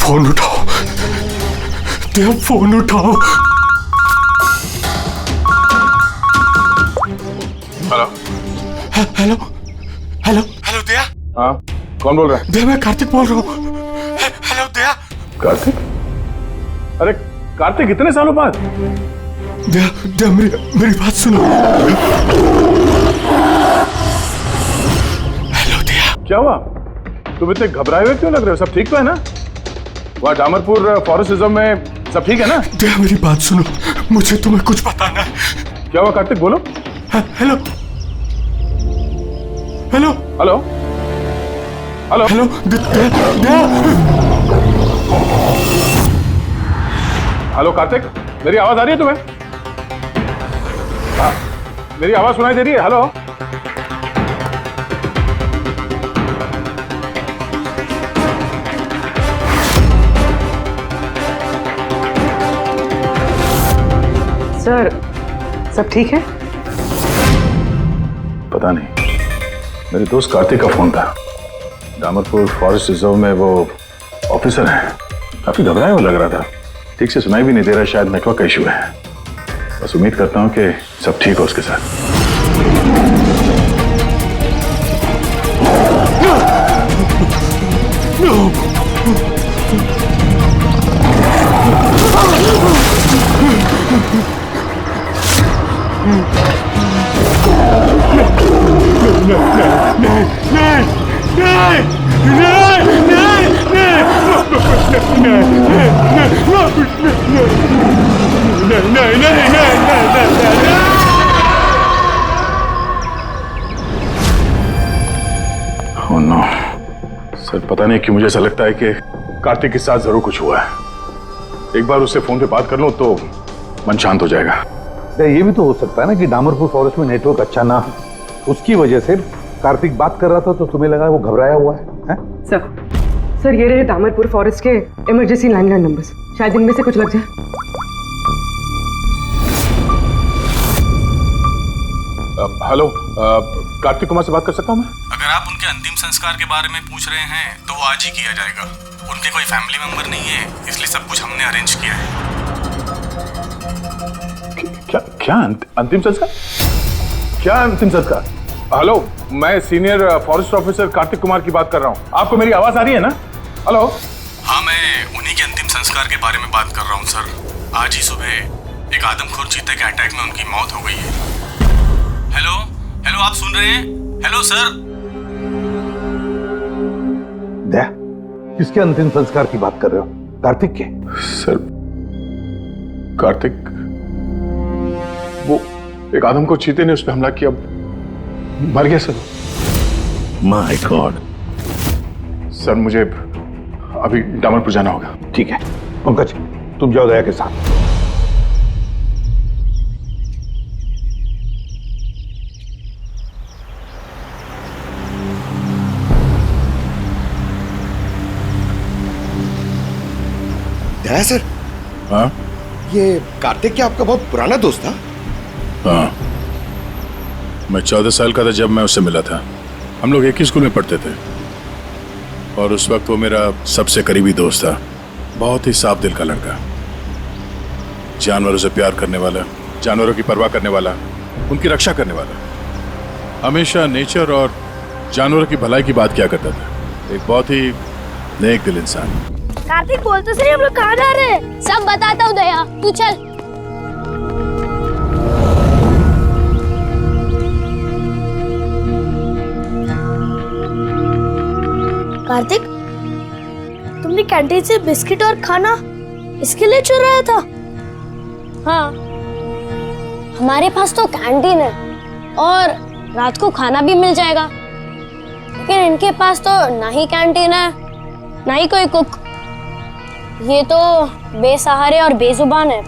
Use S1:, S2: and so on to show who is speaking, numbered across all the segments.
S1: Phone उठाओ देव, phone उठाओ।
S2: Hello
S1: hello hello hello दया।
S2: हाँ, कौन बोल रहा है?
S1: दया, मैं कार्तिक बोल रहा हूँ। हेलो दया।
S2: कार्तिक? अरे कार्तिक, इतने सालों बाद?
S1: दया दया, मेरी बात सुनो। हेलो दया।
S2: क्या हुआ? तुम इतने घबराए हुए क्यों लग रहे हो? सब ठीक तो है ना? वहाँ डामरपुर फॉरेस्ट रिजर्व में सब ठीक है ना?
S1: दया, मेरी बात सुनो, मुझे तुम्हें कुछ बताना है।
S2: क्या हुआ कार्तिक, बोलो।
S1: Hello hello
S2: hello hello
S1: hello Daya.
S2: Hello Kartik, मेरी आवाज आ रही है तुम्हें? हाँ, मेरी आवाज सुनाई दे रही है? हेलो
S3: सर, सब ठीक है?
S2: पता नहीं, मेरे दोस्त कार्तिक का फोन था। डामरपुर फॉरेस्ट रिजर्व में वो ऑफिसर है, काफी घबराया हुआ लग रहा था। ठीक से सुनाई भी नहीं दे रहा, शायद नेटवर्क का इशू है। बस उम्मीद करता हूँ कि सब ठीक हो उसके साथ। Oh no. सर, पता नहीं क्यों मुझे ऐसा लगता है कि कार्तिक के साथ जरूर कुछ हुआ है। एक बार उससे फोन पे बात कर लूं तो मन शांत हो जाएगा।
S4: ये भी तो हो सकता है ना कि डामरपुर फॉरेस्ट में नेटवर्क अच्छा ना हो, उसकी वजह से कार्तिक बात कर रहा था तो तुम्हें लगा वो घबराया हुआ है?
S3: सर ये रहे डामरपुर फॉरेस्ट के इमरजेंसी लैंडलाइन नंबर्स, शायद इनमें से कुछ लग जाए।
S2: हेलो, कार्तिक कुमार से बात कर सकता हूँ मैं?
S5: अगर आप उनके अंतिम संस्कार के बारे में पूछ रहे हैं तो वो आज ही किया जाएगा। उनके कोई फैमिली मेंबर नहीं है, इसलिए सब कुछ हमने अरेंज किया है।
S2: क्या अंतिम संस्कार? क्या अंतिम संस्कार? हेलो, मैं senior forest officer Kartik Kumar की बात कर रहा हूँ। आपको मेरी आवाज आ रही है ना? हेलो।
S5: हाँ, मैं उन्हीं के अंतिम संस्कार के बारे में बात कर रहा हूँ सर। आज ही सुबह एक आदमखोर चीते के अटैक में उनकी मौत हो गई है। हेलो हेलो, आप सुन रहे हैं? Hello sir.
S4: दया, किसके अंतिम संस्कार की बात कर रहे हो? कार्तिक के?
S2: सर, कार्तिक, वो एक आदमखोर चीते ने उस पर हमला किया, मर गया सर।
S4: My God.
S2: सर, मुझे अभी डामरपुर जाना होगा।
S4: ठीक है पंकज, तुम जाओ दया के साथ।
S6: दया सर।
S2: हाँ?
S6: ये कार्तिक क्या आपका बहुत पुराना दोस्त था?
S2: हाँ, मैं 14 साल का था जब मैं उससे मिला था। हम लोग एक ही स्कूल में पढ़ते थे और उस वक्त वो मेरा सबसे करीबी दोस्त था। बहुत ही साफ दिल का लड़का, जानवरों से प्यार करने वाला, जानवरों की परवाह करने वाला, उनकी रक्षा करने वाला। हमेशा नेचर और जानवरों की भलाई की बात किया करता था। एक बहुत ही नेक दिल इंसान।
S7: कार्तिक, बोल तो सही, हम लोग कहाँ जा रहे हैं? सब बताता हूँ दया, तू चल। कार्तिक, तुमने कैंटीन से बिस्किट और खाना इसके लिए चुराया था? हाँ, हमारे पास तो कैंटीन है और रात को खाना भी मिल जाएगा, लेकिन इनके पास तो ना ही कैंटीन है ना ही कोई कुक। ये तो बेसहारे और बेजुबान है।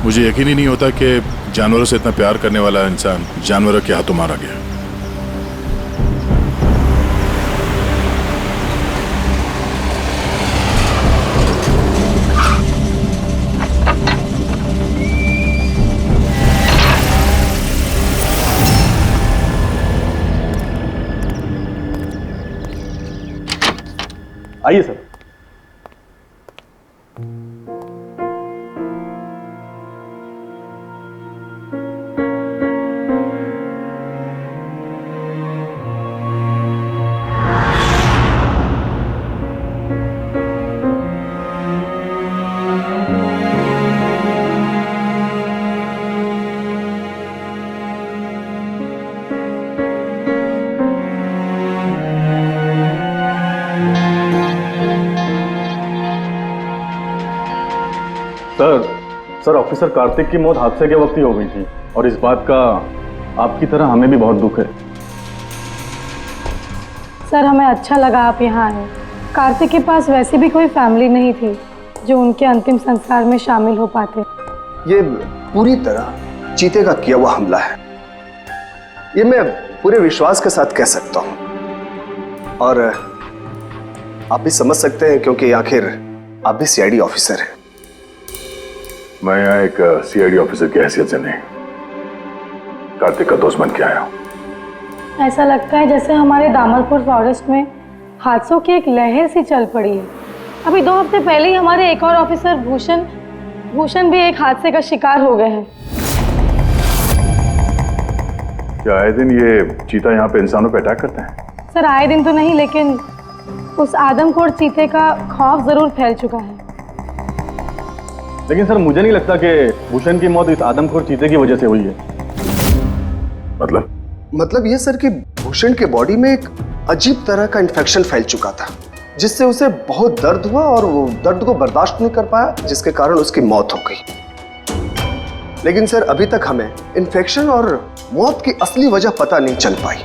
S2: मुझे यकीन ही नहीं होता कि जानवरों से इतना प्यार करने वाला इंसान जानवरों के हाथों मारा गया।
S5: आइए सर। सर ऑफिसर कार्तिक की मौत हादसे के वक्त ही हो गई थी और इस बात का आपकी तरह हमें भी बहुत दुख है।
S8: सर हमें अच्छा लगा आप यहाँ आए। कार्तिक के पास वैसे भी कोई फैमिली नहीं थी जो उनके अंतिम संस्कार में शामिल हो पाते।
S6: ये पूरी तरह चीते का किया हुआ हमला है, ये मैं पूरे विश्वास के साथ कह सकता हूं। और आप भी समझ सकते हैं क्योंकि आखिर आप भी सीआईडी ऑफिसर हैं।
S2: मैं यहाँ एक सीआईडी ऑफिसर की हैसियत से नहीं, कार्तिक का दोस्त बन के आया हूँ।
S8: ऐसा लगता है जैसे हमारे दामरपुर फॉरेस्ट में हादसों की एक लहर सी चल पड़ी है। अभी 2 हफ्ते पहले ही हमारे एक और ऑफिसर भूषण भी एक हादसे का शिकार हो गए हैं।
S2: क्या आए दिन ये चीता यहाँ पे इंसानों पे अटैक करते हैं?
S8: सर आए दिन तो नहीं, लेकिन उस आदमखोर चीते का खौफ जरूर फैल चुका है।
S5: लेकिन सर मुझे नहीं लगता कि भूषण की मौत इस आदमखोर चीते की वजह से हुई है।
S6: मतलब ये सर कि भूषण के बॉडी में एक अजीब तरह का इन्फेक्शन फैल चुका था, जिससे उसे बहुत दर्द हुआ और वो दर्द को बर्दाश्त नहीं कर पाया, जिसके कारण उसकी मौत हो गई। लेकिन सर अभी तक हमें इन्फेक्शन और मौत की असली वजह पता नहीं चल पाई।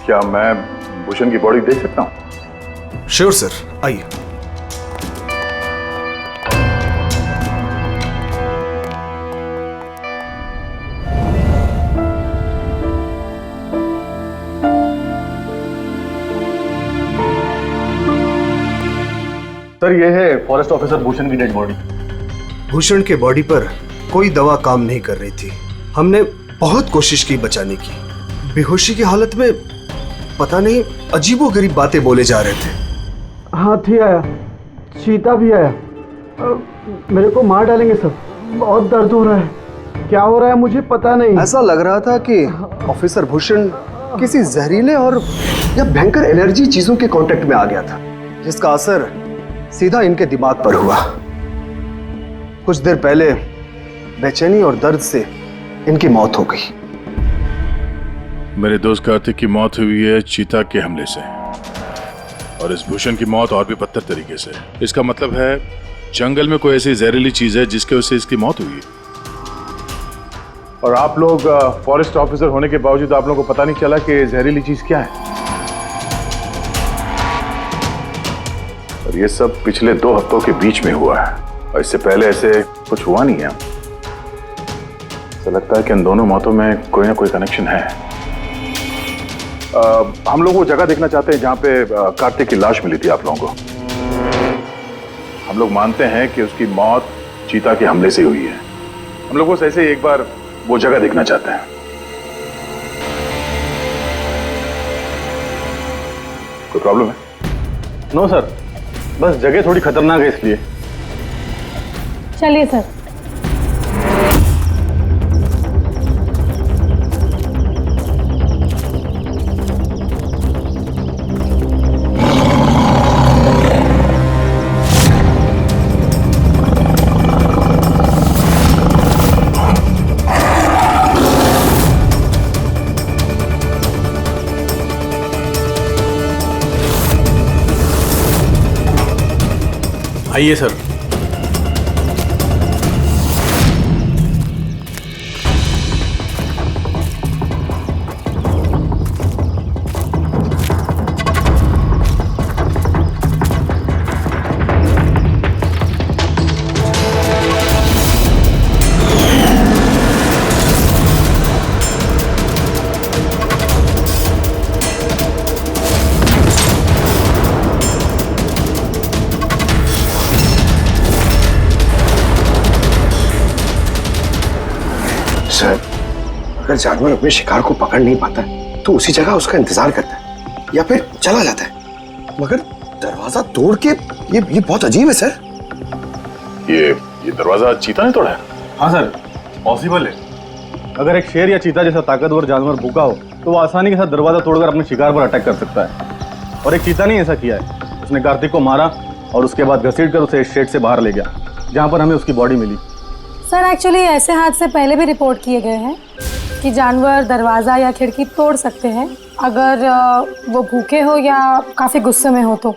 S2: क्या मैं भूषण की बॉडी देख सकता हूँ?
S6: श्योर सर, आइए।
S5: सर ये है फॉरेस्ट ऑफिसर भूषण की डेड बॉडी।
S6: भूषण के बॉडी पर कोई दवा काम नहीं कर रही थी। हमने बहुत कोशिश की बचाने की। बेहोशी की हालत में पता नहीं अजीबोगरीब बातें बोले जा रहे थे।
S1: हाथी आया, चीता भी आया, मेरे को मार डालेंगे सर। बहुत दर्द हो रहा है, क्या हो रहा है मुझे पता नहीं।
S6: ऐसा लग रहा था कि ऑफिसर भूषण किसी जहरीले और या भयंकर एलर्जी चीजों के कांटेक्ट में आ गया था, जिसका असर सीधा इनके दिमाग पर हुआ। कुछ देर पहले बेचैनी और दर्द से इनकी मौत हो गई।
S2: मेरे दोस्त कार्तिक की मौत हुई है चीता के हमले से, और इस भूषण की मौत और भी बदतर तरीके से। इसका मतलब है जंगल में कोई ऐसी जहरीली चीज है जिसके वजह से इसकी मौत हुई है। और आप लोग फॉरेस्ट ऑफिसर होने के बावजूद आप लोगों को पता नहीं चला कि जहरीली चीज क्या है। और ये सब पिछले 2 हफ्तों के बीच में हुआ है, और इससे पहले ऐसे कुछ हुआ नहीं है। ऐसा लगता है कि इन दोनों मौतों में कोई ना कोई कनेक्शन है। हम लोग वो जगह देखना चाहते हैं जहां पे कार्तिक की लाश मिली थी आप लोगों को। हम लोग मानते हैं कि उसकी मौत चीता के हमले से हुई है। हम लोग बस ऐसे ही एक बार वो जगह देखना चाहते हैं। कोई प्रॉब्लम है?
S5: नो सर, बस जगह थोड़ी खतरनाक है इसलिए।
S8: चलिए सर।
S5: आइए सर।
S6: सर, अगर जानवर अपने शिकार को पकड़ नहीं पाता तो उसी जगह उसका इंतजार करता है। या फिर चला जाता है, मगर दरवाजा तोड़ के ये बहुत अजीब है सर।
S2: ये दरवाजा चीता ने तोड़ा है?
S5: हाँ सर, पॉसिबल है। अगर एक शेर या चीता जैसा ताकतवर जानवर भूखा हो तो वो आसानी के साथ दरवाजा तोड़कर अपने शिकार पर अटैक कर सकता है। और एक चीता ने ऐसा किया है, उसने कार्तिक को मारा और उसके बाद घसीटकर उसे शेड से बाहर ले गया, जहाँ पर हमें उसकी बॉडी मिली।
S8: सर एक्चुअली ऐसे हादसे पहले भी रिपोर्ट किए गए हैं कि जानवर दरवाज़ा या खिड़की तोड़ सकते हैं अगर वो भूखे हो या काफ़ी गुस्से में हो तो।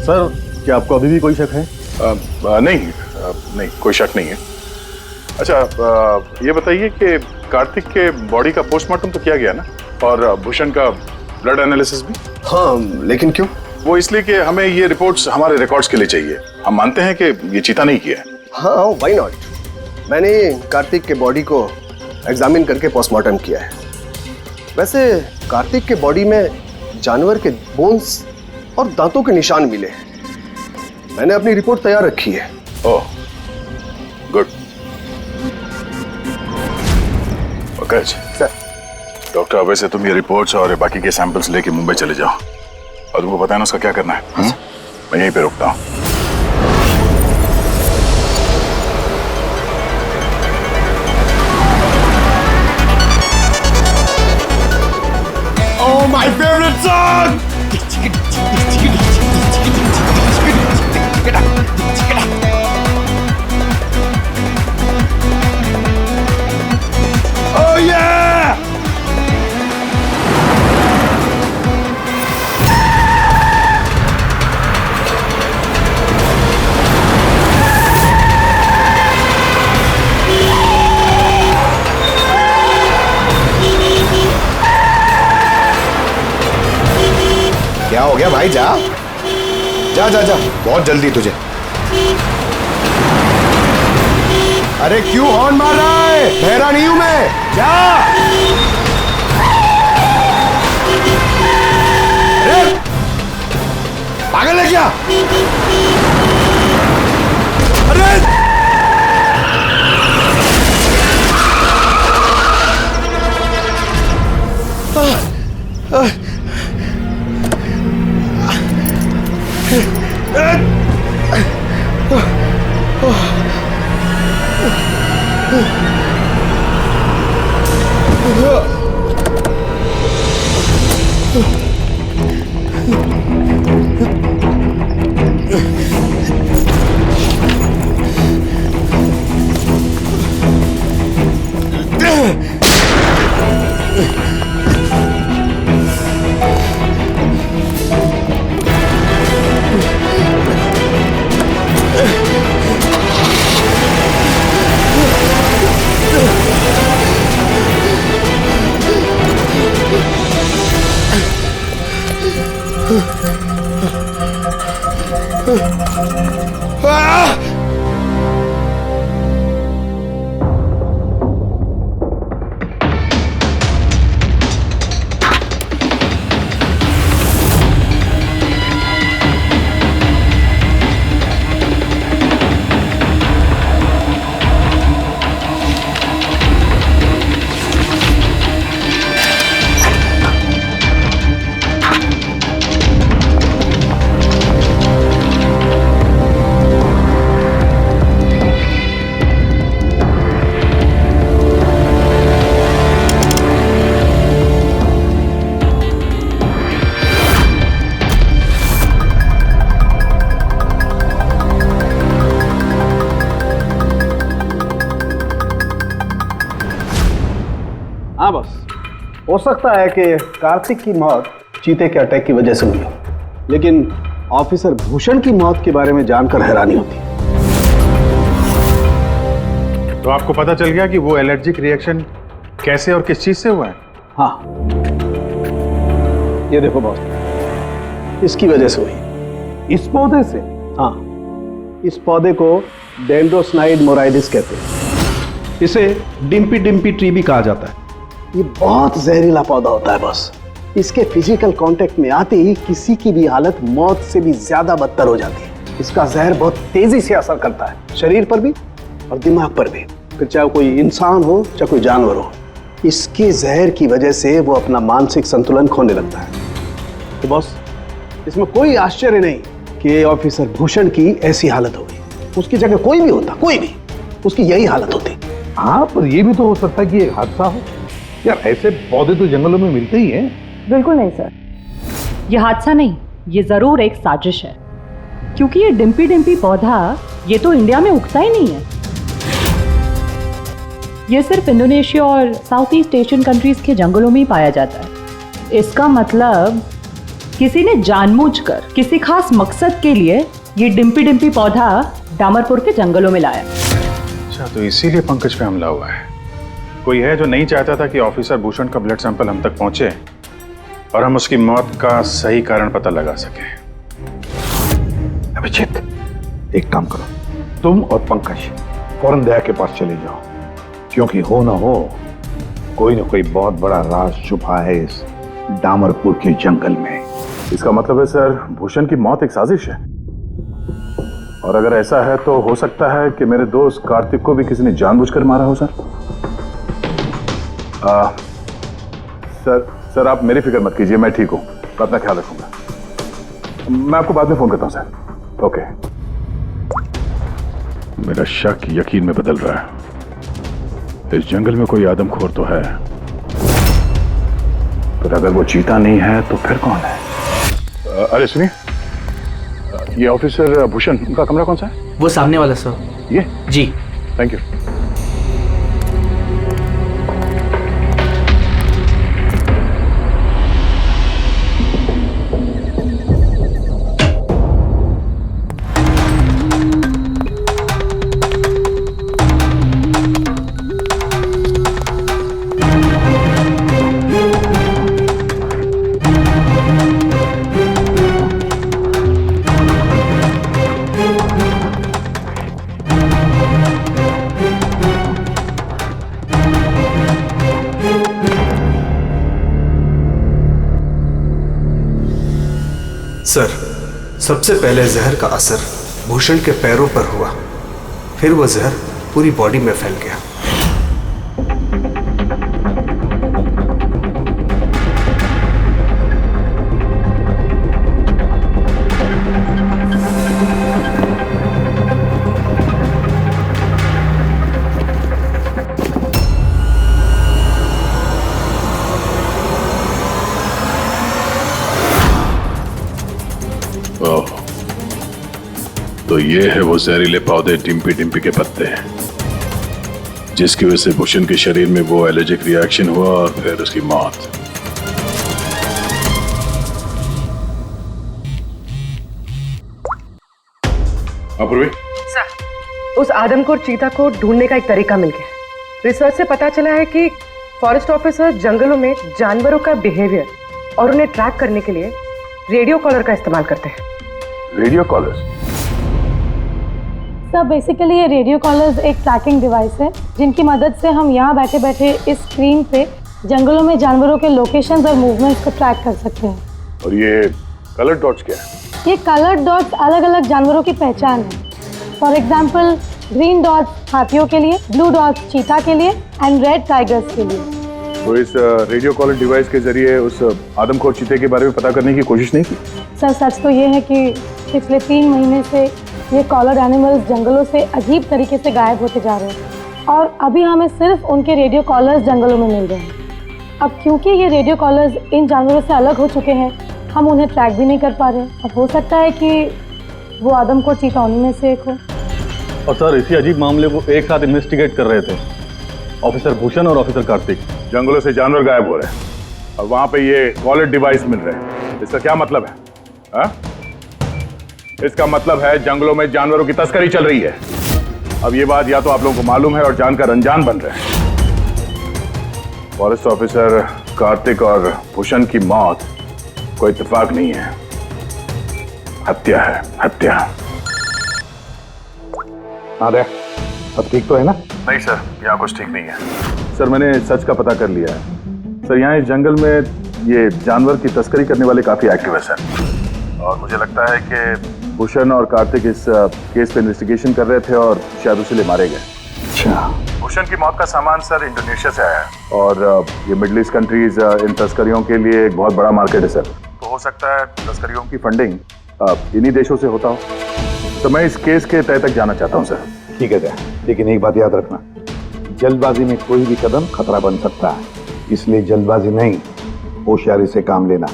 S5: सर, क्या आपको अभी भी कोई शक है?
S2: नहीं, कोई शक नहीं है। अच्छा, ये बताइए कि कार्तिक के बॉडी का पोस्टमार्टम तो किया गया ना, और भूषण का ब्लड एनालिसिस भी?
S6: हाँ, लेकिन क्यों?
S2: वो इसलिए कि हमें ये रिपोर्ट्स हमारे रिकॉर्ड्स के लिए चाहिए। हम मानते हैं कि ये चीता नहीं किया है।
S6: हाँ, व्हाई नॉट। मैंने कार्तिक के बॉडी को एग्जामिन करके पोस्टमार्टम किया है। वैसे कार्तिक के बॉडी में जानवर के बोन्स और दांतों के निशान मिले हैं। मैंने अपनी रिपोर्ट तैयार रखी है।
S2: ओह, गुड। Okay
S6: sir.
S2: डॉक्टर, वैसे तुम ये रिपोर्ट्स और बाकी के सैंपल्स लेके मुंबई चले जाओ, और तुमको पता है ना उसका क्या करना है। मैं यहीं पे रुकता हूँ।
S6: Oh, my favorite song! Oh yeah! क्या हो गया भाई? जा जा जा जा, बहुत जल्दी तुझे। अरे क्यों हॉर्न मार रहा है? बहरा नहीं हूं मैं। जा। अरे पागल है क्या? अरे
S1: हाँ बस, हो सकता है कि कार्तिक की मौत चीते के अटैक की वजह से हुई हो, लेकिन ऑफिसर भूषण की मौत के बारे में जानकर हैरानी होती है।
S5: तो आपको पता चल गया कि वो एलर्जिक रिएक्शन कैसे और किस चीज से हुआ है?
S1: हाँ, ये देखो बॉस, इसकी वजह से हुई।
S5: इस पौधे से?
S1: हाँ, इस पौधे को डेंड्रोसाइड मोराइडिस कहते हैं। इसे डिम्पी डिम्पी ट्री भी कहा जाता है। ये बहुत जहरीला पौधा होता है बॉस। इसके फिजिकल कांटेक्ट में आते ही किसी की भी हालत मौत से भी ज्यादा बदतर हो जाती है। इसका जहर बहुत तेजी से असर करता है, शरीर पर भी और दिमाग पर भी, फिर चाहे कोई इंसान हो चाहे कोई जानवर हो। इसके जहर की वजह से वो अपना मानसिक संतुलन खोने लगता है। तो बॉस, इसमें कोई आश्चर्य नहीं कि ऑफिसर भूषण की ऐसी हालत हो गई। उसकी जगह कोई भी होता, कोई भी, उसकी यही हालत होती।
S4: हाँ, पर ये भी तो हो सकता है कि एक हादसा हो। यार, ऐसे पौधे तो जंगलों में मिलते ही हैं।
S9: बिल्कुल नहीं सर, ये हादसा नहीं, ये जरूर एक साजिश है, क्योंकि ये डिम्पी डिम्पी पौधा ये तो इंडिया में उगता ही नहीं है। ये सिर्फ इंडोनेशिया और साउथ ईस्ट एशियन कंट्रीज के जंगलों में ही पाया जाता है। इसका मतलब किसी ने जानबूझकर किसी खास मकसद के लिए ये डिम्पी डिम्पी पौधा डामरपुर के जंगलों में लाया।
S2: अच्छा, तो इसीलिए पंकज पे हमला हुआ है। कोई है जो नहीं चाहता था कि ऑफिसर भूषण का ब्लड सैंपल हम तक पहुंचे और हम उसकी मौत का सही कारण पता लगा सके।
S4: अभिजीत, एक काम करो, तुम और पंकज फौरन दया के पास चले जाओ, क्योंकि हो ना हो कोई ना कोई बहुत बड़ा राज छुपा है इस डामरपुर के जंगल में।
S2: इसका मतलब है सर, भूषण की मौत एक साजिश है, और अगर ऐसा है तो हो सकता है कि मेरे दोस्त कार्तिक को भी किसी ने जानबूझकर मारा हो। सर आप मेरी फिक्र मत कीजिए, मैं ठीक हूं, मैं अपना ख्याल रखूंगा। मैं आपको बाद में फोन करता हूं सर। ओके। मेरा शक यकीन में बदल रहा है। इस जंगल में कोई आदमखोर तो है, पर अगर वो चीता नहीं है तो फिर कौन है? अरे सुनिए, ये ऑफिसर भूषण, उनका कमरा कौन सा है?
S10: वो सामने वाला सर।
S2: ये?
S10: जी।
S2: Thank you.
S6: सर, सबसे पहले जहर का असर भूषण के पैरों पर हुआ, फिर वो जहर पूरी बॉडी में फैल गया।
S2: तो ये है वो जहरीले पौधे डिम्पी डिम्पी के पत्ते, जिसकी वजह से भूषण के शरीर में वो एलर्जिक रिएक्शन हुआ और फिर उसकी मौत। अपूर्वी,
S3: सर, उस आदमखोर चीता को ढूंढने का एक तरीका मिल गया। रिसर्च से पता चला है कि फॉरेस्ट ऑफिसर जंगलों में जानवरों का बिहेवियर और उन्हें ट्रैक करने के लिए रेडियो कॉलर का इस्तेमाल करते हैं।
S2: Radio callers?
S8: सर, बेसिकली ये रेडियो कॉलर्स एक ट्रैकिंग डिवाइस है, जिनकी मदद से हम यहाँ बैठे बैठे इस स्क्रीन पे जंगलों में जानवरों के लोकेशंस और मूवमेंट्स को ट्रैक कर सकते हैं।
S2: और ये कलर डॉट्स क्या है?
S8: ये कलर डॉट्स अलग अलग जानवरों की पहचान है। फॉर एग्जाम्पल, ग्रीन डॉट्स हाथियों के लिए, ब्लू डॉट्स चीता के लिए एंड रेड टाइगर्स के लिए।
S2: तो इस रेडियो कॉलर डिवाइस के जरिए उस आदमखोर चीते के बारे में पता करने की कोशिश नहीं की?
S8: सर, सच तो ये है कि पिछले 3 महीने से ये कॉलर एनिमल्स जंगलों से अजीब तरीके से गायब होते जा रहे हैं, और अभी हमें सिर्फ उनके रेडियो कॉलर्स जंगलों में मिल रहे हैं। अब क्योंकि ये रेडियो कॉलर्स इन जानवरों से अलग हो चुके हैं, हम उन्हें ट्रैक भी नहीं कर पा रहे। अब हो सकता है कि वो आदमखोर चीता उन्हीं में से एक हो।
S5: और सर, इसी अजीब मामले को एक साथ इन्वेस्टिगेट कर रहे थे ऑफिसर भूषण और ऑफिसर कार्तिक।
S2: जंगलों से जानवर गायब हो रहे हैं और वहां पे ये कॉलर डिवाइस मिल रहे हैं। इसका क्या मतलब है? हा? इसका मतलब है जंगलों में जानवरों की तस्करी चल रही है। अब ये बात या तो आप लोगों को मालूम है और जानकर अनजान बन रहे हैं। फॉरेस्ट ऑफिसर कार्तिक और भूषण की मौत कोई इत्तेफाक नहीं है, हत्या है, हत्या।
S4: हाँ रे, अब ठीक तो है ना?
S2: नहीं सर, यहाँ कुछ ठीक नहीं है। सर, मैंने सच का पता कर लिया है। सर, यहाँ इस जंगल में ये जानवर की तस्करी करने वाले काफी एक्टिव है सर, और मुझे लगता है कि भूषण और कार्तिक इस केस पे इन्वेस्टिगेशन कर रहे थे और शायद उसीलिए मारे गए।
S4: अच्छा।
S2: भूषण की मौत का सामान सर इंडोनेशिया से आया है और ये मिडिल ईस्ट कंट्रीज इन तस्करियों के लिए एक बहुत बड़ा मार्केट है सर। तो हो सकता है तस्करियों की फंडिंग इन्हीं देशों से होता हो। तो मैं इस केस के तह तक जाना चाहता हूँ सर।
S4: ठीक है, लेकिन एक बात याद रखना, जल्दबाजी में कोई भी कदम खतरा बन सकता है, इसलिए जल्दबाजी नहीं, होशियारी से काम लेना।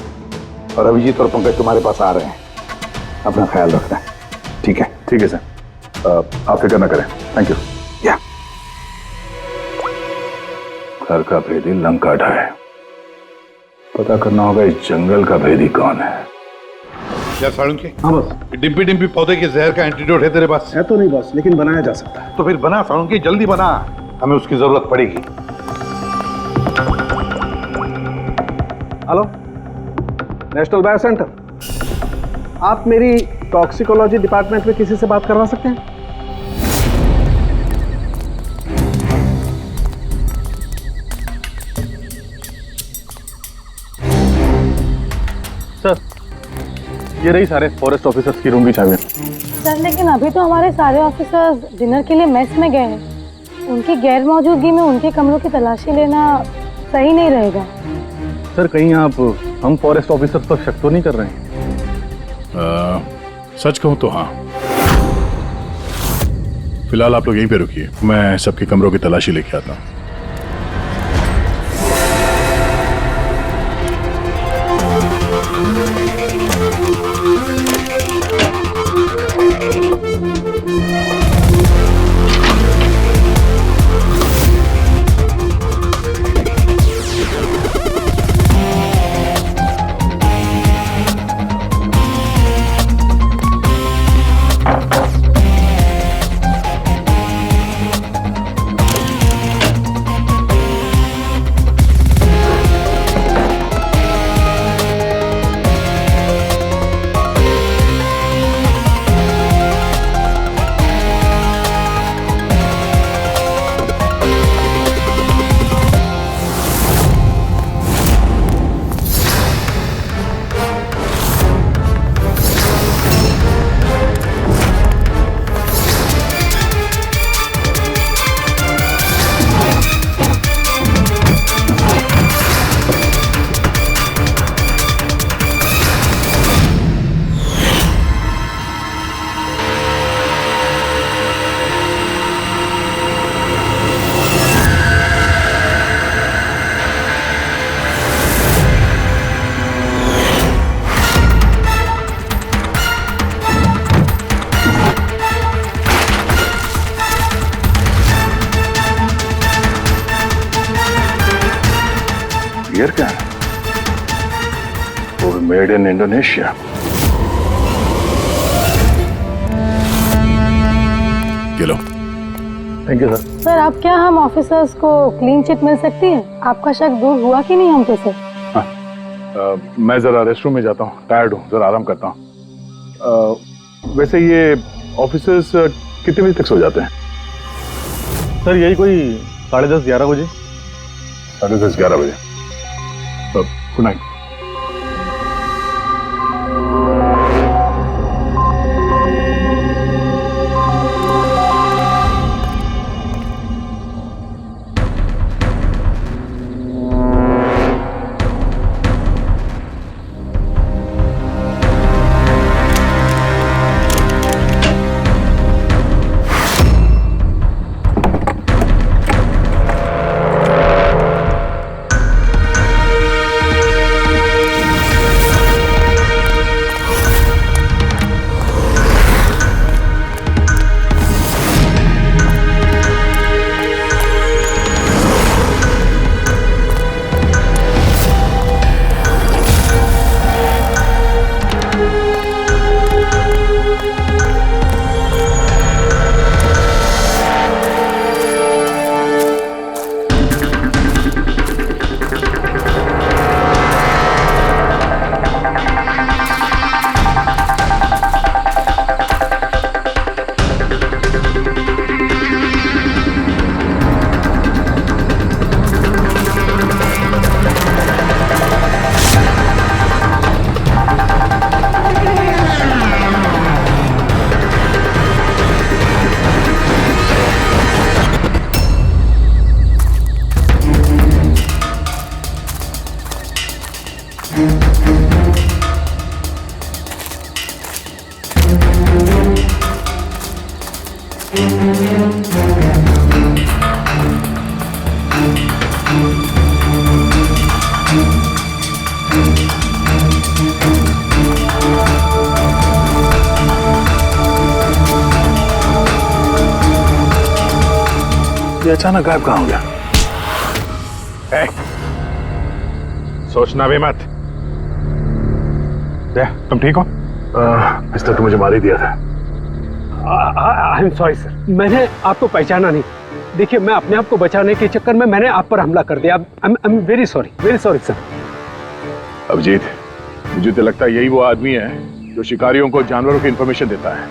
S4: और अभिजीत और पंकज तुम्हारे पास आ रहे हैं, अपना ख्याल रखना। ठीक है?
S2: ठीक है सर, आप फिक्र न करें। Thank you.
S4: या
S2: घर का भेदी लंका ढाए, पता करना होगा इस जंगल का भेदी कौन है।
S4: क्या साळुंके?
S1: हाँ बस।
S4: डिम्पी डिम्पी पौधे के जहर का एंटीडोट है तेरे पास?
S1: है तो नहीं बस, लेकिन बनाया जा सकता है।
S4: तो फिर बना साळुंके, जल्दी बना, हमें उसकी जरूरत पड़ेगी।
S1: हेलो, नेशनल बायो सेंटर, आप मेरी टॉक्सिकोलॉजी डिपार्टमेंट में किसी से बात करवा सकते हैं?
S5: सर, ये रही सारे फॉरेस्ट ऑफिसर्स की रूम की चाबी।
S8: सर लेकिन अभी तो हमारे सारे ऑफिसर्स डिनर के लिए मेस में गए हैं। उनकी गैर मौजूदगी में उनके कमरों की तलाशी लेना सही नहीं रहेगा।
S5: सर कहीं आप हम फॉरेस्ट ऑफिसर्स पर शक तो नहीं कर रहे हैं?
S2: सच कहूं तो हाँ। फिलहाल आप लोग यहीं पे रुकिए, मैं सबके कमरों की तलाशी लेके आता हूँ। बियर क्या है? वो भी made in Indonesia. Low.
S5: Thank you sir.
S8: Sir अब क्या हम ऑफिसर्स को क्लीन चिट मिल सकती है? आपका शक दूर हुआ कि नहीं हम पे सर?
S2: मैं जरा रेस्टरूम में जाता हूँ, टायर्ड हूँ, जरा आराम करता हूँ। वैसे ये ऑफिसर्स कितने बजे तक सो जाते हैं?
S5: सर यही कोई 10:30-11 बजे।
S2: 10:30-11 बजे। Good night.
S4: ये अचानक गायब कहाँ हो गया? सोचना भी मत। तुम ठीक हो? मिस्टर, तो मुझे मार ही दिया था।
S1: आई एम सॉरी सर, मैंने आपको पहचाना नहीं। देखिए, मैं अपने आप को बचाने के चक्कर में मैंने आप पर हमला कर दिया। I am very sorry sir.
S2: Abhijit, मुझे तो लगता है यही वो आदमी है जो शिकारियों को जानवरों की इंफॉर्मेशन देता है।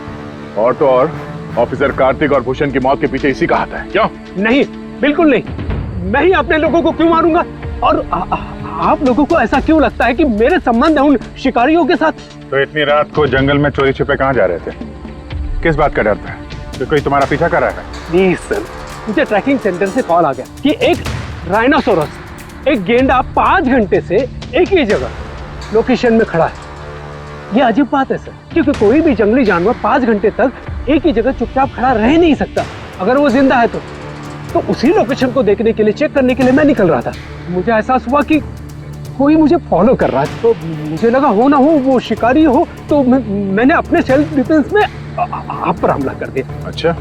S2: और तो और ऑफिसर कार्तिक और भूषण की मौत के पीछे इसी का हाथ है। क्यों?
S1: नहीं, बिल्कुल नहीं। मैं ही अपने लोगों को क्यों मारूंगा? और आप लोगों को ऐसा क्यों लगता है कि मेरे संबंध है उन शिकारियों के साथ?
S4: तो इतनी रात को जंगल में चोरी छिपे कहाँ जा रहे थे? किस बात का डर था? तो कोई तुम्हारा पीछा कर रहा है?
S1: प्लीज सर, मुझे ट्रैकिंग सेंटर से कॉल आ गया कि एक राइनोसोरस, एक गेंडा 5 घंटे से एक ही जगह लोकेशन में खड़ा है। ये अजीब बात है सर, क्योंकि कोई भी जंगली जानवर 5 घंटे तक एक ही जगह चुपचाप खड़ा रह नहीं सकता। अगर वो जिंदा है तो उसी लोकेशन को देखने के लिए, चेक करने के लिए मैं निकल रहा था। मुझे एहसास हुआ कि कोई मुझे फॉलो कर रहा है, तो मुझे लगा हो ना हो वो शिकारी हो, तो मैंने अपने सेल्फ डिफेंस में आप पर हमला कर दिया।
S2: अच्छा,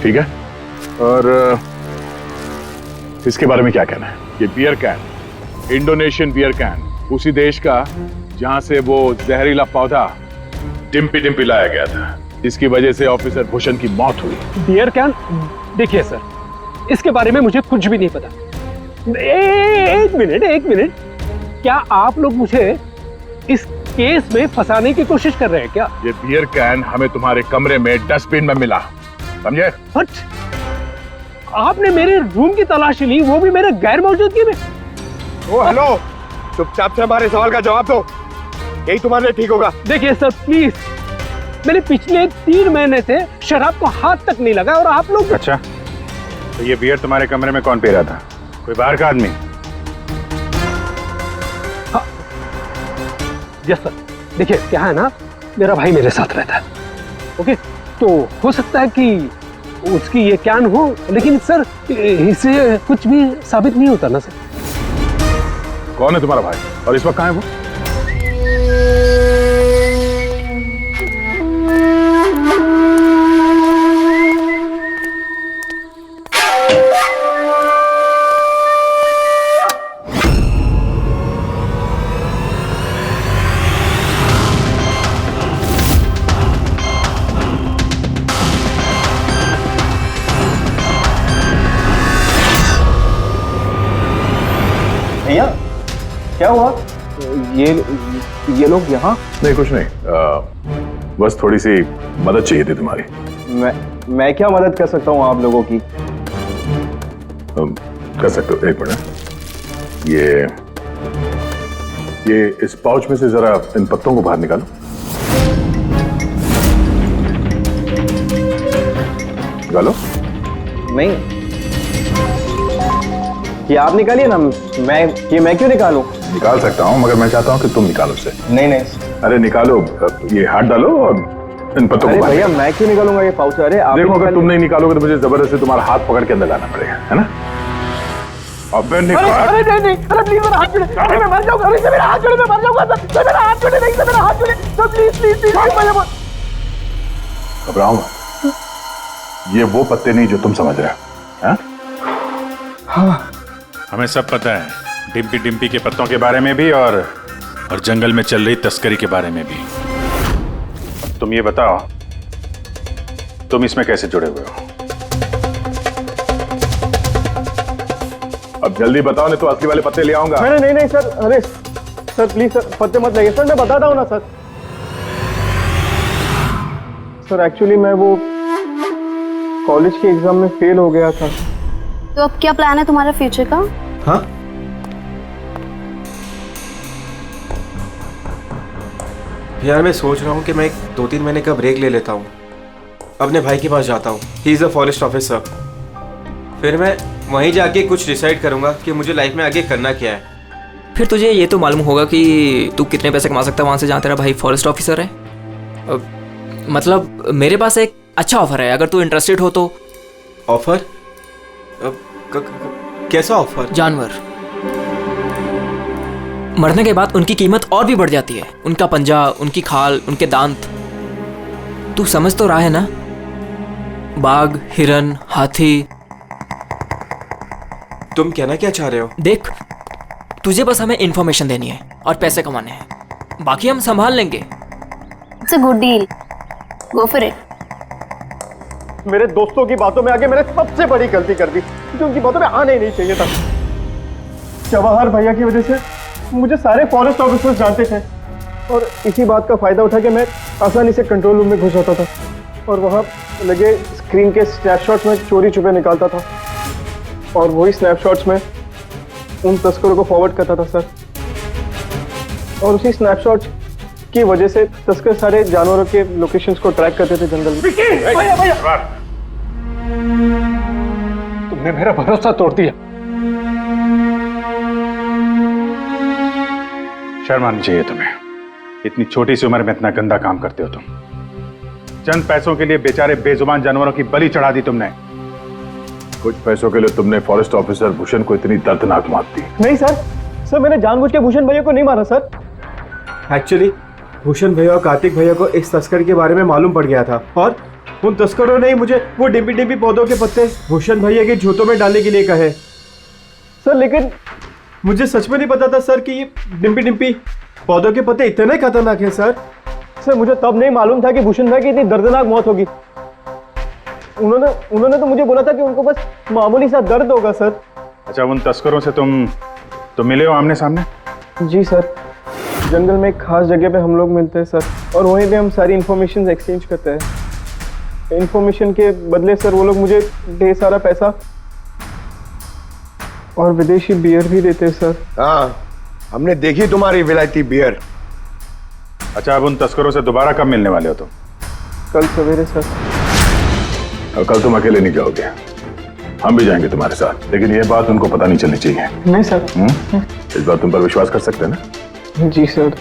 S2: ठीक है। और इसके बारे में क्या कहना है? ये beer can, Indonesian beer can, उसी देश का जहां से वो जहरीला पौधा डिम्पी डिम्पी लाया गया था, जिसकी वजह से ऑफिसर भूषण की मौत हुई।
S1: Beer can? देखिए सर, इसके बारे में मुझे कुछ भी नहीं पता। एक मिनट, क्या आप लोग मुझे इस केस में फंसाने की कोशिश कर रहे हैं क्या?
S2: ये बियर कैन हमें तुम्हारे कमरे में डस्टबिन में मिला, समझे?
S1: बट आपने मेरे रूम की तलाशी ली, वो भी मेरे गैर मौजूदगी में।
S6: ओ हेलो, चुपचाप से हमारे सवाल का जवाब दो, यही तुम्हारे लिए ठीक होगा।
S1: देखिए सर प्लीज, मैंने पिछले 3 महीने से शराब को हाथ तक नहीं लगा, और आप लोग।
S4: अच्छा, तो ये बियर तुम्हारे कमरे में कौन पी रहा था? कोई बाहर का आदमी?
S1: Yes sir. देखिए क्या है ना, मेरा भाई मेरे साथ रहता है, ओके? तो हो सकता है कि उसकी ये कैन हो, लेकिन सर इससे कुछ भी साबित नहीं होता ना सर।
S2: कौन है तुम्हारा भाई और इस वक्त कहाँ है वो?
S5: भैया, क्या हुआ? ये लोग यहाँ?
S2: नहीं, कुछ नहीं, बस थोड़ी सी मदद चाहिए थी तुम्हारी।
S5: मैं क्या मदद कर सकता हूँ आप लोगों की?
S2: कर सकते हो। एक मिनट, ये इस पाउच में से जरा इन पत्तों को बाहर निकालो। निकालो।
S5: नहीं, ये आप निकालिए ना, मैं क्यों निकालूं?
S2: निकाल सकता हूँ, मगर मैं चाहता हूँ कि तुम निकालो इसे।
S5: नहीं।
S2: अरे निकालो, ये हाथ डालो और इन पत्तों को बाहर
S5: भैया, मैं क्यों निकालूंगा ये पाउच? अरे आप
S2: देखो, अगर तुम नहीं निकालोगे तो मुझे जबरदस्ती तुम्हारा हाथ पकड़ के अंदर लाना पड़ेगा, है ना? अबे निकाल।
S1: अरे नहीं, अरे प्लीज मेरा हाथ छोड़े, अरे मैं मर जाऊंगा, अरे मेरा हाथ छोड़े, मैं मर जाऊंगा सर, मेरा हाथ छोड़े, नहीं सर, मेरा हाथ छोड़े सर, प्लीज।
S2: घबराओ मत, ये वो पत्ते नहीं जो तुम समझ रहे हो।
S4: हाँ, हमें सब पता है, डिम्पी डिम्पी के पत्तों के बारे में भी और जंगल में चल रही तस्करी के बारे में भी। तुम ये बताओ, तुम इसमें कैसे जुड़े हुए हो?
S2: अब जल्दी बताओ, नहीं तो असली वाले पत्ते ले आऊंगा।
S5: नहीं सर, अरे सर प्लीज सर, पत्ते मत लगे सर, मैं बताता हूँ ना सर। सर एक्चुअली मैं वो कॉलेज के एग्जाम में फेल हो गया था।
S7: तो अब क्या प्लान है तुम्हारा फ्यूचर का?
S6: हाँ,
S10: यार मैं सोच रहा हूँ कि मैं 2-3 महीने का ब्रेक ले लेता हूँ, अपने भाई के पास जाता हूँ, he is a forest officer. फिर मैं वहीं जाके कुछ डिसाइड करूँगा कि मुझे लाइफ में आगे करना क्या है।
S11: फिर तुझे ये तो मालूम होगा कि तू कितने पैसे कमा सकता है वहाँ से जहाँ तेरा भाई फॉरेस्ट ऑफिसर है। मतलब मेरे पास एक अच्छा ऑफर है, अगर तू इंटरेस्टेड हो तो।
S10: ऑफर? कैसा ऑफर?
S11: जानवर मरने के बाद उनकी कीमत और भी बढ़ जाती है, उनका पंजा, उनकी खाल, उनके दांत। तू समझ तो रहा है ना? बाघ, हिरन, हाथी।
S10: तुम कहना क्या चाह रहे हो?
S11: देख, तुझे बस हमें इंफॉर्मेशन देनी है और पैसे कमाने हैं, बाकी हम संभाल लेंगे।
S7: It's a good deal, go for it.
S5: मेरे दोस्तों की बातों में आके मैंने सबसे बड़ी गलती कर दी, क्योंकि उनकी बातों में आना ही नहीं चाहिए था। जवाहर भैया की वजह से मुझे सारे फॉरेस्ट ऑफिसर्स जानते थे और इसी बात का फायदा उठा के मैं आसानी से कंट्रोल रूम में घुस जाता था और वहाँ लगे स्क्रीन के स्नैपशॉट्स में चोरी छुपे निकालता था और वही स्नैपशॉट्स में उन तस्करों को फॉरवर्ड करता था सर। और उसी स्नैपशॉट्स की वजह से तस्कर सारे जानवरों के लोकेशंस को ट्रैक करते थे जंगल में।
S4: भैया तुमने मेरा भरोसा तोड़ दिया। शर्म आनी चाहिए तुम्हें, इतनी छोटी सी उम्र में इतना गंदा काम करते हो तुम। चंद पैसों के लिए बेचारे बेजुबान जानवरों की बलि चढ़ा दी तुमने। कुछ पैसों के लिए तुमने फॉरेस्ट ऑफिसर भूषण को इतनी दर्दनाक मौत दी।
S5: नहीं सर मैंने जानबूझ के भूषण भैया को नहीं मारा सर।
S10: एक्चुअली भूषण भैया और कार्तिक भैया को इस तस्कर के बारे में मालूम पड़ गया था और उन तस्करों ने ही मुझे वो डिम्पी डिम्पी पौधों के पत्ते भूषण भैया के जूतों में डालने के लिए कहे।
S5: सर लेकिन मुझे सच में नहीं पता था सर कि ये डिम्पी डिम्पी पौधों के पत्ते इतने खतरनाक हैं सर। मुझे तब नहीं मालूम था कि भूषण भाई की इतनी दर्दनाक मौत होगी। उन्होंने तो मुझे बोला था कि उनको बस मामूली सा दर्द होगा सर।
S4: अच्छा, उन तस्करों से तुम मिले हो आमने सामने?
S5: जी सर, जंगल में एक खास जगह पे हम लोग मिलते हैं सर और वहीं पे हम सारी इंफॉर्मेशन एक्सचेंज करते हैं। इंफॉर्मेशन के बदले सर वो लोग मुझे ढेर सारा पैसा और विदेशी बियर भी देते हैं सर।
S12: हाँ, हमने देखी तुम्हारी विलायती बियर।
S4: अच्छा, अब उन तस्करों से दोबारा कब मिलने वाले हो तुम?
S5: कल सवेरे सर।
S4: और कल तुम अकेले नहीं जाओगे, हम भी जाएंगे तुम्हारे साथ, लेकिन ये बात उनको पता नहीं चलनी चाहिए।
S5: नहीं सर।
S4: इस बात तुम पर विश्वास कर सकते हैं ना?
S5: जी सर।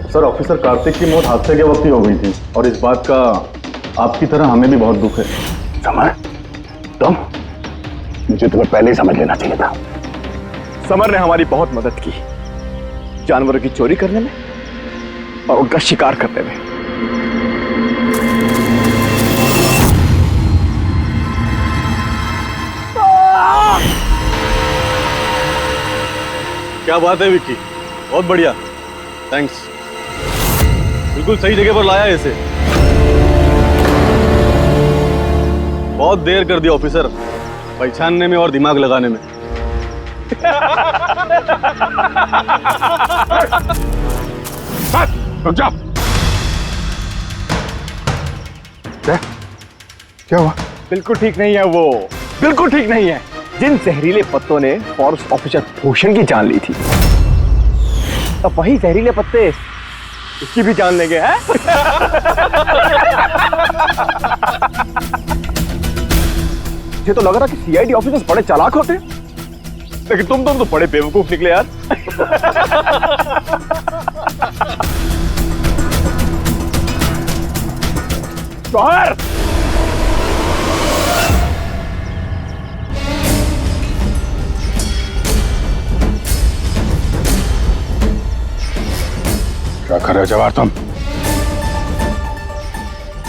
S5: सर, ऑफिसर कार्तिक की मौत हादसे के वक्त ही हो गई थी और इस बात का आपकी तरह हमें भी बहुत दुख है।
S4: समर, तुम? मुझे तुम्हें पहले ही समझ लेना चाहिए था।
S12: समर ने हमारी बहुत मदद की, जानवरों की चोरी करने में और उनका शिकार करने में।
S5: क्या बात है विक्की, बहुत बढ़िया, थैंक्स। बिल्कुल सही जगह पर लाया है इसे। बहुत देर कर दिया ऑफिसर, पहचानने में और दिमाग लगाने में।
S4: रुक जाओ। क्या हुआ?
S12: बिल्कुल ठीक नहीं है वो, बिल्कुल ठीक नहीं है। जिन जहरीले पत्तों ने फॉरेस्ट ऑफिसर भूषण की जान ली थी, अब वही जहरीले पत्ते इसकी भी जान लेंगे, हैं? मुझे तो लग रहा कि सीआईडी ऑफिसर्स बड़े चालाक होते हैं। लेकिन तुम दोनों तो बड़े बेवकूफ निकले यार। जौहर,
S2: क्या कर रहे हो जवाहर तुम?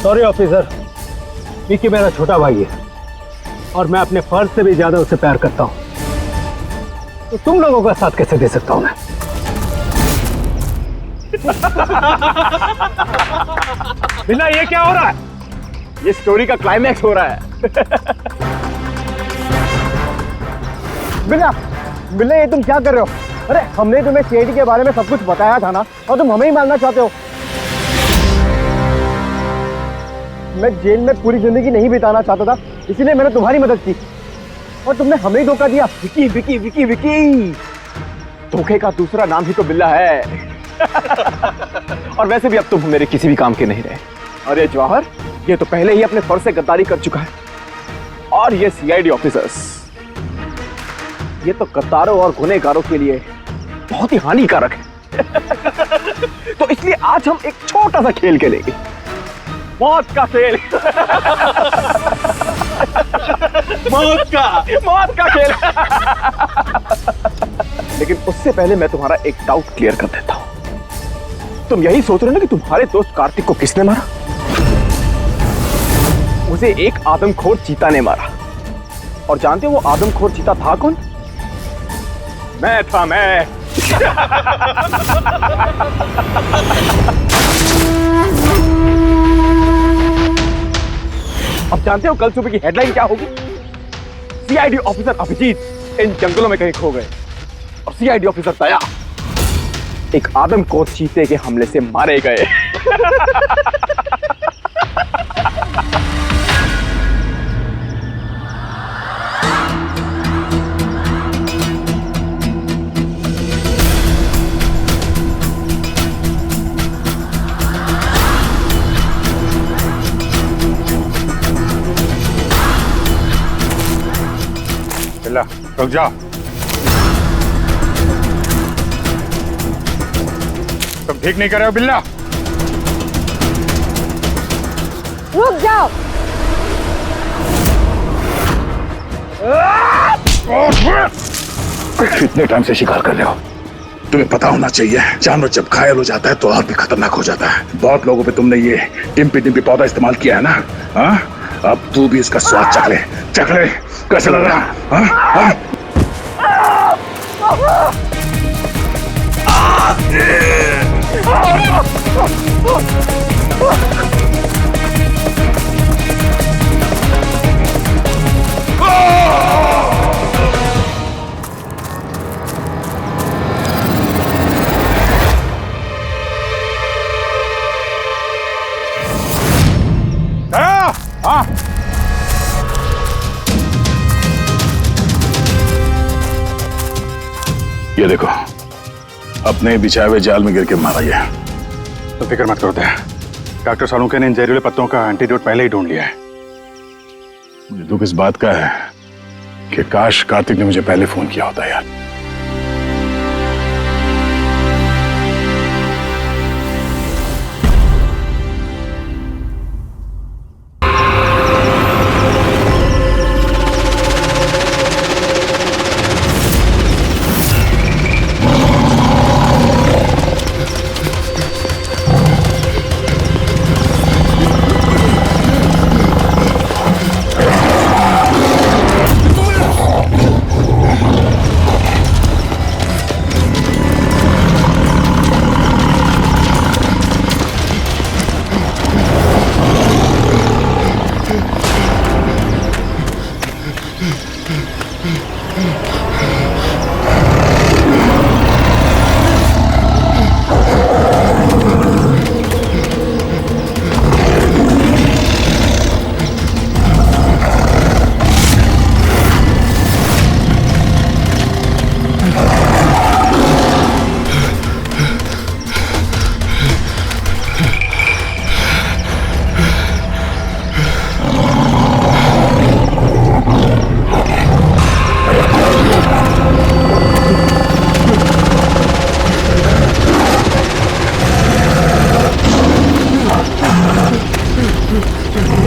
S1: सॉरी ऑफिसर, विकी मेरा छोटा भाई है और मैं अपने फर्ज से भी ज्यादा उसे प्यार करता हूं, तो तुम लोगों का साथ कैसे दे सकता हूं मैं?
S12: बिल्ला ये क्या हो रहा है? ये स्टोरी का क्लाइमैक्स हो रहा है। बिल्ला, बिल्ला ये तुम क्या कर रहे हो? अरे हमने तुम्हें सीआईडी के बारे में सब कुछ बताया था ना, और तुम हमें ही मारना चाहते हो। मैं जेल में पूरी जिंदगी नहीं बिताना चाहता था, इसीलिए मैंने तुम्हारी मदद की, और तुमने हमें ही धोखा दिया। विकी विकी विकी विकी, धोखे का दूसरा नाम ही तो बिल्ला है। और वैसे भी अब तुम मेरे किसी भी काम के नहीं रहे। अरे जवाहर, ये तो पहले ही अपने फर्ज से गद्दारी कर चुका है, और ये सीआईडी ऑफिसर्स, ये तो गद्दारों और गुनहगारों के लिए बहुत ही हानिकारक है। तो इसलिए आज हम एक छोटा सा खेल खेलेंगे, मौत का खेल। मौत का खेल। लेकिन उससे पहले मैं तुम्हारा एक डाउट क्लियर कर देता हूं। तुम यही सोच रहे हो ना कि तुम्हारे दोस्त कार्तिक को किसने मारा? उसे एक आदमखोर चीता ने मारा। और जानते हो वो आदमखोर चीता था कौन? मैं था, मैं। अब जानते हो कल सुबह की हेडलाइन क्या होगी? सीआईडी ऑफिसर अभिजीत इन जंगलों में कहीं खो गए, और सीआईडी ऑफिसर दया एक आदमखोर चीते के हमले से मारे गए।
S2: रुक जाओ। तुम ठीक नहीं कर रहे हो बिल्ला?
S8: रुक जाओ।
S4: कितने टाइम से शिकार कर रहे हो? तुम्हें पता होना चाहिए, जानवर जब घायल हो जाता है तो और भी खतरनाक हो जाता है। बहुत लोगों पे तुमने ये डिम्पी डिम्पी पौधा इस्तेमाल किया है ना? हाँ, अब तू भी इसका स्वाद चख ले। चख ले, कैसे लग रहा? हाँ? हाँ? ये देखो, अपने बिछाए हुए जाल में गिर के मारा गया।
S2: तो फिक्र मत करो दया, डॉक्टर सालुंके ने इन जहरीले पत्तों का एंटीडोट पहले ही ढूंढ लिया है। मुझे दुख इस बात का है कि काश कार्तिक ने मुझे पहले फोन किया होता यार।
S3: है